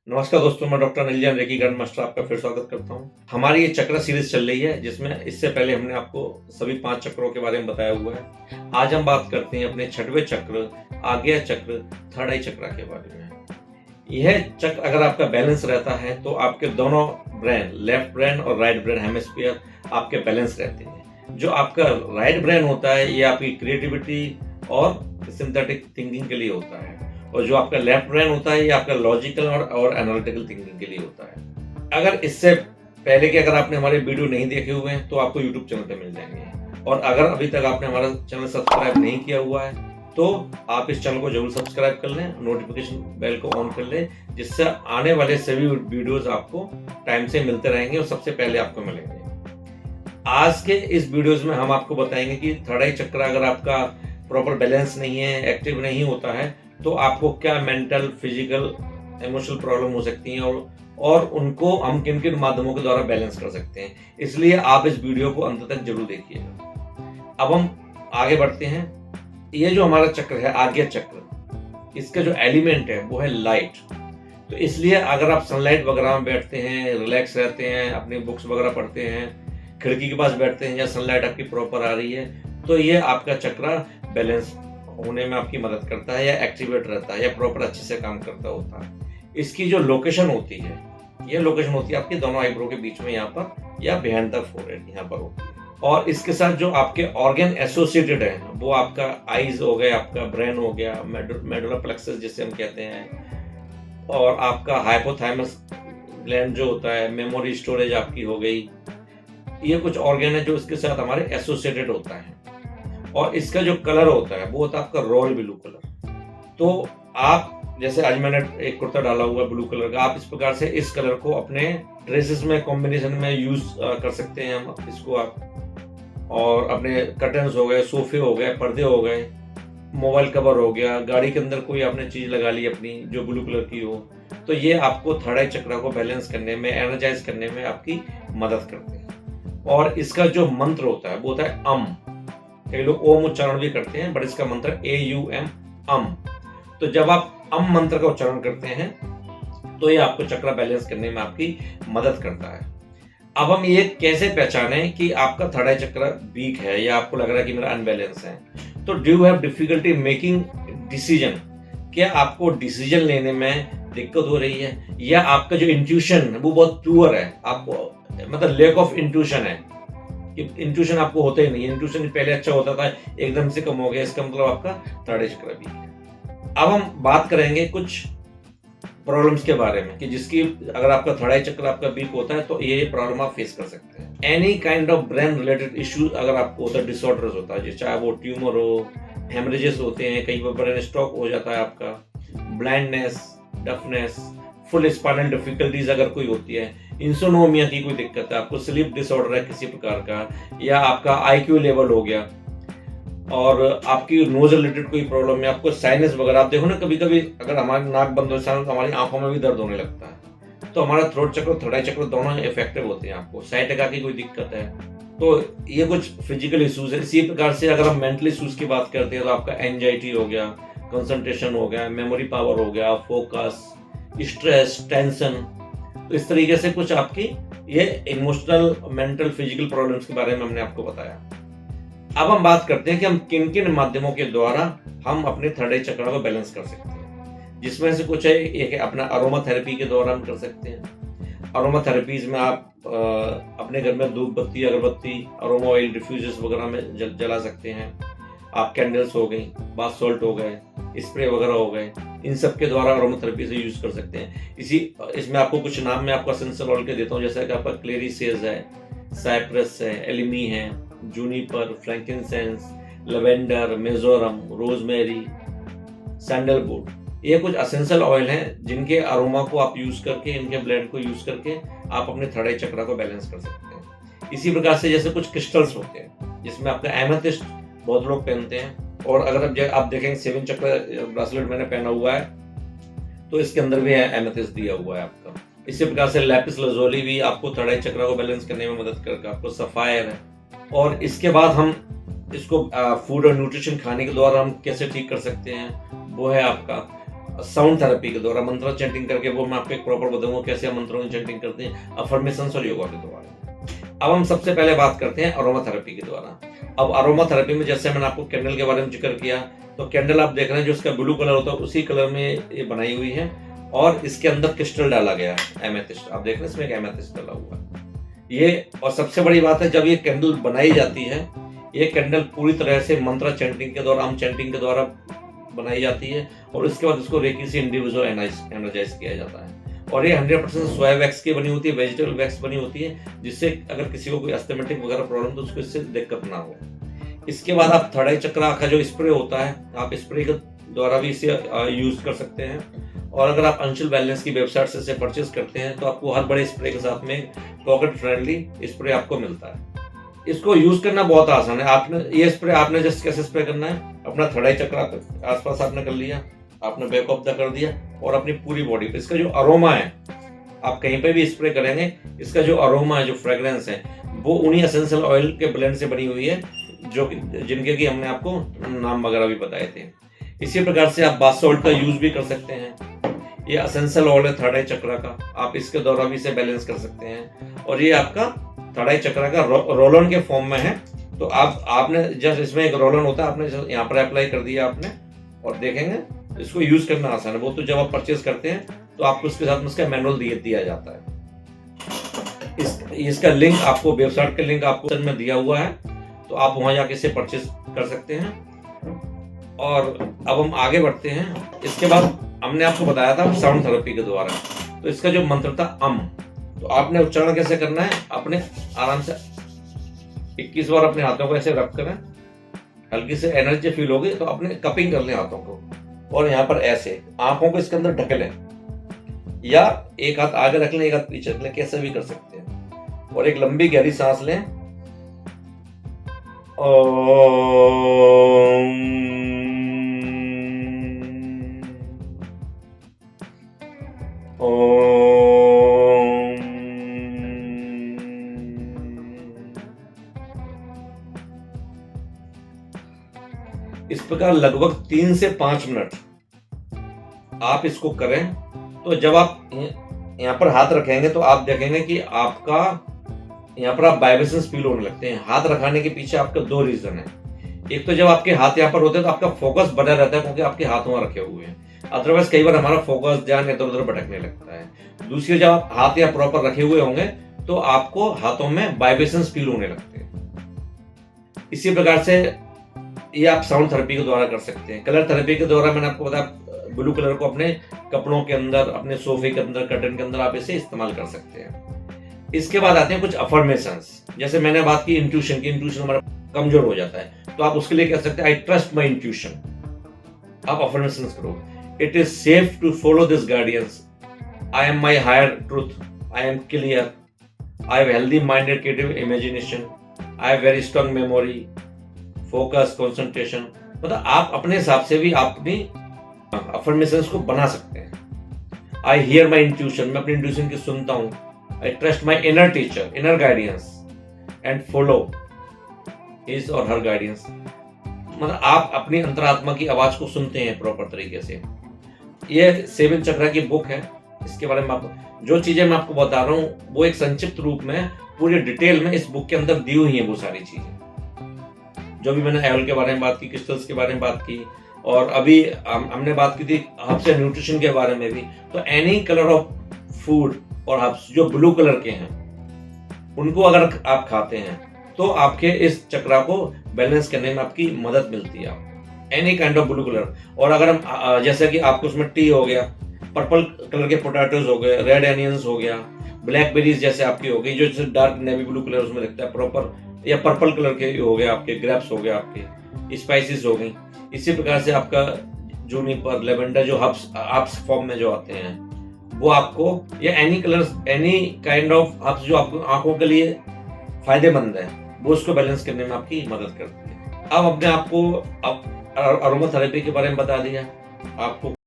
नमस्कार दोस्तों, मैं doctor Anil Jain, reiki grand master आपका फिर स्वागत करता हूँ। हमारी ये चक्र सीरीज चल रही है जिसमें इससे पहले हमने आपको सभी 5 चक्रों के बारे में बताया हुआ है। आज हम बात करते हैं अपने 6वें चक्र, आज्ञा चक्र, थर्ड आई चक्र के बारे में। यह चक्र अगर आपका बैलेंस रहता है तो आपके दोनों ब्रेन, लेफ्ट ब्रेन और राइट ब्रेन हेमिस्फीयर आपके बैलेंस रहते हैं। जो आपका राइट ब्रेन होता है ये आपकी क्रिएटिविटी और सिंथेटिक थिंकिंग के लिए होता है, और जो आपका लेफ्ट ब्रेन होता है ये आपका लॉजिकल और एनालिटिकल थिंकिंग के लिए होता है। अगर इससे पहले कि अगर आपने हमारे वीडियो नहीं देखे हुए हैं तो आपको यूट्यूब चैनल पे मिल जाएंगे, और अगर अभी तक आपने हमारा चैनल सब्सक्राइब नहीं किया हुआ है तो आप इस चैनल को जरूर सब्सक्राइब कर लें, नोटिफिकेशन बेल को ऑन कर लें, जिससे आने वाले सभी वीडियोस आपको टाइम से मिलते रहेंगे और सबसे पहले आपको मिलेंगे। आज के इस वीडियोस में हम आपको बताएंगे कि थर्ड आई चक्र अगर आपका प्रॉपर बैलेंस नहीं है, एक्टिव नहीं होता है, तो आपको क्या मेंटल, फिजिकल, इमोशनल प्रॉब्लम हो सकती हैं और उनको हम किन किन माध्यमों के द्वारा बैलेंस कर सकते हैं। इसलिए आप इस वीडियो को अंत तक जरूर देखिएगा। अब हम आगे बढ़ते हैं। ये जो हमारा चक्र है, आज्ञा चक्र, इसका जो एलिमेंट है वो है लाइट। तो इसलिए अगर आप सनलाइट वगैरह में बैठते हैं, रिलैक्स रहते हैं, अपनी बुक्स वगैरह पढ़ते हैं, खिड़की के पास बैठते हैं या सनलाइट आपकी प्रॉपर आ रही है, तो ये आपका चक्र बैलेंस होने में आपकी मदद करता है या एक्टिवेट रहता है या प्रॉपर अच्छे से काम करता होता है। इसकी जो लोकेशन होती है, ये लोकेशन होती है आपके दोनों आईब्रो के बीच में, यहाँ पर या बिहाइंड द फोरहेड यहाँ पर होती है। और इसके साथ जो आपके ऑर्गन एसोसिएटेड है वो आपका आईज हो गया, आपका ब्रेन हो गया, मेडुला प्लेक्सस जिसे हम कहते हैं, और आपका हाइपोथैलेमस ग्लैंड जो होता है, मेमोरी स्टोरेज आपकी हो गई। ये कुछ ऑर्गन है जो इसके साथ हमारे एसोसिएटेड होता है। और इसका जो कलर होता है वो होता है आपका रॉयल ब्लू कलर। तो आप जैसे आज मैंने एक कुर्ता डाला हुआ है ब्लू कलर का, आप इस प्रकार से इस कलर को अपने ड्रेसेस में कॉम्बिनेशन में यूज कर सकते हैं हम इसको आप। और अपने कर्टन्स हो गए, सोफे हो गए, पर्दे हो गए, मोबाइल कवर हो गया, गाड़ी के अंदर कोई आपने चीज लगा ली अपनी जो ब्लू कलर की हो, तो ये आपको थर्ड आई चक्र को बैलेंस करने में, एनर्जाइज करने में आपकी मदद करते हैं। और इसका जो मंत्र होता है वो होता है अम। कई लोग ओम उच्चारण भी करते हैं, बट इसका मंत्र AUM, अम। तो जब आप अम मंत्र का उच्चारण करते हैं तो ये आपको चक्र बैलेंस करने में आपकी मदद करता है। अब हम ये कैसे पहचानें कि आपका थर्ड आई चक्र वीक है या आपको लग रहा है कि मेरा अनबैलेंस है। तो do you have difficulty making decision, क्या आपको डिसीजन लेने में दिक्कत हो रही है, या आपका जो इंट्यूशन वो बहुत प्योर है, आपको मतलब लेक ऑफ इंट्यूशन है, इंट्यूशन आपको होता ही नहीं है, इंट्यूशन पहले अच्छा होता था एकदम से कम हो गया, इसका मतलब आपका थर्ड आई चक्र वीक है। अब हम बात करेंगे कुछ प्रॉब्लम्स के बारे में कि जिसकी अगर आपका थर्ड आई चक्र आपका वीक होता है तो ये प्रॉब्लम आप फेस कर सकते हैं। Any kind of brain related issues अगर आपको होता है, डिसऑर्डर्स होता है, चाहे वो ट्यूमर हो, हेमरेजेस होते हैं, कई बार ब्रेन स्ट्रोक हो जाता है आपका, ब्लाइंडनेस, डफनेस, फुल स्पाइनल डिफिकल्टीज अगर कोई होती है, इंसोनोमिया की कोई दिक्कत है, आपको स्लीप डिसऑर्डर है किसी प्रकार का, या आपका IQ लेवल हो गया, और आपकी नोज रिलेटेड कोई प्रॉब्लम है, आपको साइनस वगैरह। आप देखो ना, कभी कभी अगर हमारी नाक बंद हो जाए तो हमारी आंखों में भी दर्द होने लगता है। तो हमारा थ्रोट चक्र, थर्ड आई चक्र दोनों इफेक्टिव होते हैं। आपको साइटिका की कोई दिक्कत है तो ये कुछ फिजिकल इश्यूज है। इसी प्रकार से अगर हम मेंटल इश्यूज की बात करते हैं तो आपका एंजाइटी हो गया, कंसंट्रेशन हो गया, मेमोरी पावर हो गया, फोकस, स्ट्रेस, टेंशन। तो इस तरीके से कुछ आपकी ये इमोशनल, मेंटल, फिजिकल प्रॉब्लम्स के बारे में हमने आपको बताया। अब हम बात करते हैं कि हम किन किन माध्यमों के द्वारा हम अपने थर्ड आई चक्र को बैलेंस कर सकते हैं। जिसमें से कुछ है, एक है अपना अरोमा थेरेपी के द्वारा हम कर सकते हैं। अरोमा थेरेपीज में आप अपने घर में धूप बत्ती, अगरबत्ती, अरोमा ऑयल डिफ्यूजर्स वगैरह में जला सकते हैं। आप कैंडल्स हो गई, बाथ सॉल्ट हो गए, स्प्रे वगैरह हो गए, इन सब के द्वारा अरोमा थेरेपी से यूज कर सकते हैं। इसमें आपको कुछ नाम मैं आपको एसेंशियल ऑयल के देता हूँ, जैसे कि आपका क्लेरीसेज है, साइप्रस है, एलिमी है, जूनिपर, फ्रैंकिनसेंस, लवेंडर, मिजोरम, रोजमेरी, सैंडलवुड। ये कुछ एसेंशियल ऑयल हैं जिनके अरोमा को आप यूज करके, इनके ब्लेंड को यूज करके आप अपने थर्ड आई चक्र को बैलेंस कर सकते हैं। इसी प्रकार से जैसे कुछ क्रिस्टल्स होते हैं जिसमें आपका एमेथिस्ट बहुत लोग पहनते हैं, और अगर आप देखेंगे 7 चक्र ब्रासलेट मैंने पहना हुआ है तो इसके अंदर भी एमेथिस्ट दिया हुआ है आपका। इसी प्रकार से लैपिस lazuli भी आपको थर्ड आई चक्र को बैलेंस करने में मदद करता है। आपको सफायर है। और इसके बाद हम इसको फूड और न्यूट्रिशन खाने के द्वारा हम कैसे ठीक कर सकते हैं, वो है आपका साउंड थेरेपी के द्वारा मंत्र चैंटिंग करके, वो मैं आपको एक प्रॉपर बताऊंगा कैसे हम मंत्रों की चैंटिंग करते हैं, अफर्मेशंस और योगा के द्वारा। अब हम सबसे पहले बात करते हैं अरोमा थेरेपी के द्वारा। अब अरोमा थेरेपी में जैसे मैंने आपको कैंडल के बारे में जिक्र किया, तो कैंडल आप देख रहे हैं जो इसका ब्लू कलर होता है उसी कलर में ये बनाई हुई है, और इसके अंदर क्रिस्टल डाला गया है, एमेथिस्ट। आप देख रहे हैं इसमें एक एमेथिस्ट डाला हुआ है ये। और सबसे बड़ी बात है, जब ये कैंडल बनाई जाती है, ये कैंडल पूरी तरह से मंत्र चैंटिंग के द्वारा, चैंटिंग के द्वारा बनाई जाती है, और इसके बाद इसको रेकी से इंडिविजुअल एनर्जाइज किया जाता है। और ये 100% सोया वैक्स की बनी होती है, वेजिटेबल वैक्स बनी होती है, जिससे अगर किसी को कोई अस्थमेटिक वगैरह प्रॉब्लम तो उसको इससे दिक्कत ना हो। इसके बाद आप थर्ड आई चक्रा का जो स्प्रे होता है, आप स्प्रे के द्वारा भी इसे यूज कर सकते हैं। और अगर आप अंशुल वेलनेस की वेबसाइट से इसे परचेज करते हैं तो आपको हर बड़े स्प्रे के साथ में पॉकेट फ्रेंडली स्प्रे आपको मिलता है। इसको यूज करना बहुत आसान है। आपने ये स्प्रे आपने जस्ट कैसे स्प्रे करना है, अपना थर्ड आई चक्रा आसपास आपने कर लिया, आपने बैक ऑफ द कर दिया, और अपनी पूरी बॉडी पे इसका जो अरोमा है, आप कहीं पे भी स्प्रे करेंगे, इसका जो अरोमा है, जो फ्रेग्रेंस है, वो उन्हीं एसेंशियल ऑयल के ब्लेंड से बनी हुई है, जो जिनके कि हमने आपको नाम वगैरह भी बताए थे। इसी प्रकार से आप बाथ सॉल्ट का यूज भी कर सकते हैं। ये एसेंशियल ऑयल है थर्ड आई चक्रा का, आप इसके द्वारा भी इसे बैलेंस कर सकते हैं। और ये आपका थर्ड आई चक्रा का रोल ऑन के फॉर्म में है, तो आपने जस्ट इसमें एक रोल ऑन होता है, आपने यहाँ पर अप्लाई कर दिया आपने, और देखेंगे इसको यूज करना आसान है। वो तो जब आप परचेज करते हैं तो आपको उसके साथ में इसका मैनुअल दिया जाता है। इसका लिंक आपको, वेबसाइट का लिंक आपको में दिया हुआ है, तो आप वहां जाके इसे परचेज कर सकते हैं। और अब हम आगे बढ़ते हैं। इसके बाद हमने आपको बताया था साउंड थेरेपी के द्वारा, तो इसका जो मंत्र था अम, तो आपने उच्चारण कैसे करना है, अपने आराम से 21 बार अपने हाथों को ऐसे रब करें, हल्की से एनर्जी फील होगी तो अपने कपिंग कर लें हाथों को, और यहाँ पर ऐसे आंखों को इसके अंदर ढक लें, या एक हाथ आगे रख लें, एक हाथ पीछे रख लें, कैसे भी कर सकते हैं। और एक लंबी गहरी सांस लें, इस प्रकार लगभग 3 से 5 मिनट आप इसको करें। तो जब आप यहाँ पर हाथ रखेंगे तो आप देखेंगे कि आपका यहाँ पर आप वाइब्रेशंस फील होने लगते हैं। हाथ रखाने के पीछे आपका 2 रीजन है। एक तो जब आपके हाथ यहाँ पर होते हैं तो आपका फोकस बना रहता है, क्योंकि आपके हाथ वहां रखे हुए हैं। अदरवाइज कई बार हमारा फोकस, ध्यान इधर उधर भटकने लगता है। दूसरी, जब आप हाथ यहाँ प्रॉपर रखे हुए होंगे तो आपको हाथों में वाइब्रेशंस फील होने लगते हैं। इसी प्रकार से ये आप साउंड थेरेपी के द्वारा कर सकते हैं। कलर थेरेपी के द्वारा मैंने आपको बताया, ब्लू कलर को अपने कपड़ों के अंदर, अपने सोफे के अंदर, कर्टन के अंदर आप इसे इस्तेमाल कर सकते हैं। इसके बाद आते हैं कुछ अफर्मेशंस। जैसे मैंने बात की इंट्यूशन की, इंट्यूशन हमारा कमजोर हो जाता है, तो आप उसके लिए कह सकते हैं आई ट्रस्ट माई इंट्यूशन। आप अफर्मेशंस करो, it is safe to follow this guidance, I am my higher truth, I am clear, I have healthy minded creative imagination, I have very strong memory, focus, concentration. मतलब आप अपने हिसाब से भी अपनी affirmations को बना सकते हैं। आई हियर माई इंट्यूशन, मैं अपनी इंट्यूशन की सुनता हूँ। आई trust my inner teacher, inner guidance, and follow his और हर गाइडेंस। मतलब आप अपनी अंतरात्मा की आवाज को सुनते हैं प्रॉपर तरीके से। ये 7 चक्रा की बुक है। इसके बारे में आपको जो चीजें मैं आपको बता रहा हूँ वो एक संक्षिप्त रूप में पूरी डिटेल में इस बुक के अंदर दी हुई है। वो सारी चीजें जो भी मैंने ऑयल के बारे में बात की, क्रिस्टल्स के बारे में बात की, और अभी हमने बात की थी हर्ब्स एंड न्यूट्रिशन के बारे में भी। तो एनी कलर ऑफ फूड और हर्ब्स जो ब्लू कलर के हैं, उनको अगर आप खाते हैं तो आपके इस चक्रा को बैलेंस करने में आपकी मदद मिलती है। Any kind of blue colour. और अगर हम जैसे कि आपको उसमें टी हो गया, पर्पल कलर के पोटैटोज हो गए, रेड एनियंस हो गया, ब्लैकबेरीज जैसे आपकी हो गई, जो जैसे डार्क नेवी ब्लू कलर उसमें लगता है प्रॉपर, या पर्पल कलर के हो गए आपके, ग्रेप्स हो गए आपके, स्पाइसेस हो गई। इसी प्रकार से आपका जूनिपर, लेवेंडर, जो हर्ब्स फॉर्म में जो आते हैं वो आपको, या any colours, any kind of herbs जो आपको आंखों के लिए फायदेमंद है, वो उसको बैलेंस करने में आपकी मदद करती है। अब अपने आपको अरोमा थेरेपी के बारे में बता दिया आपको।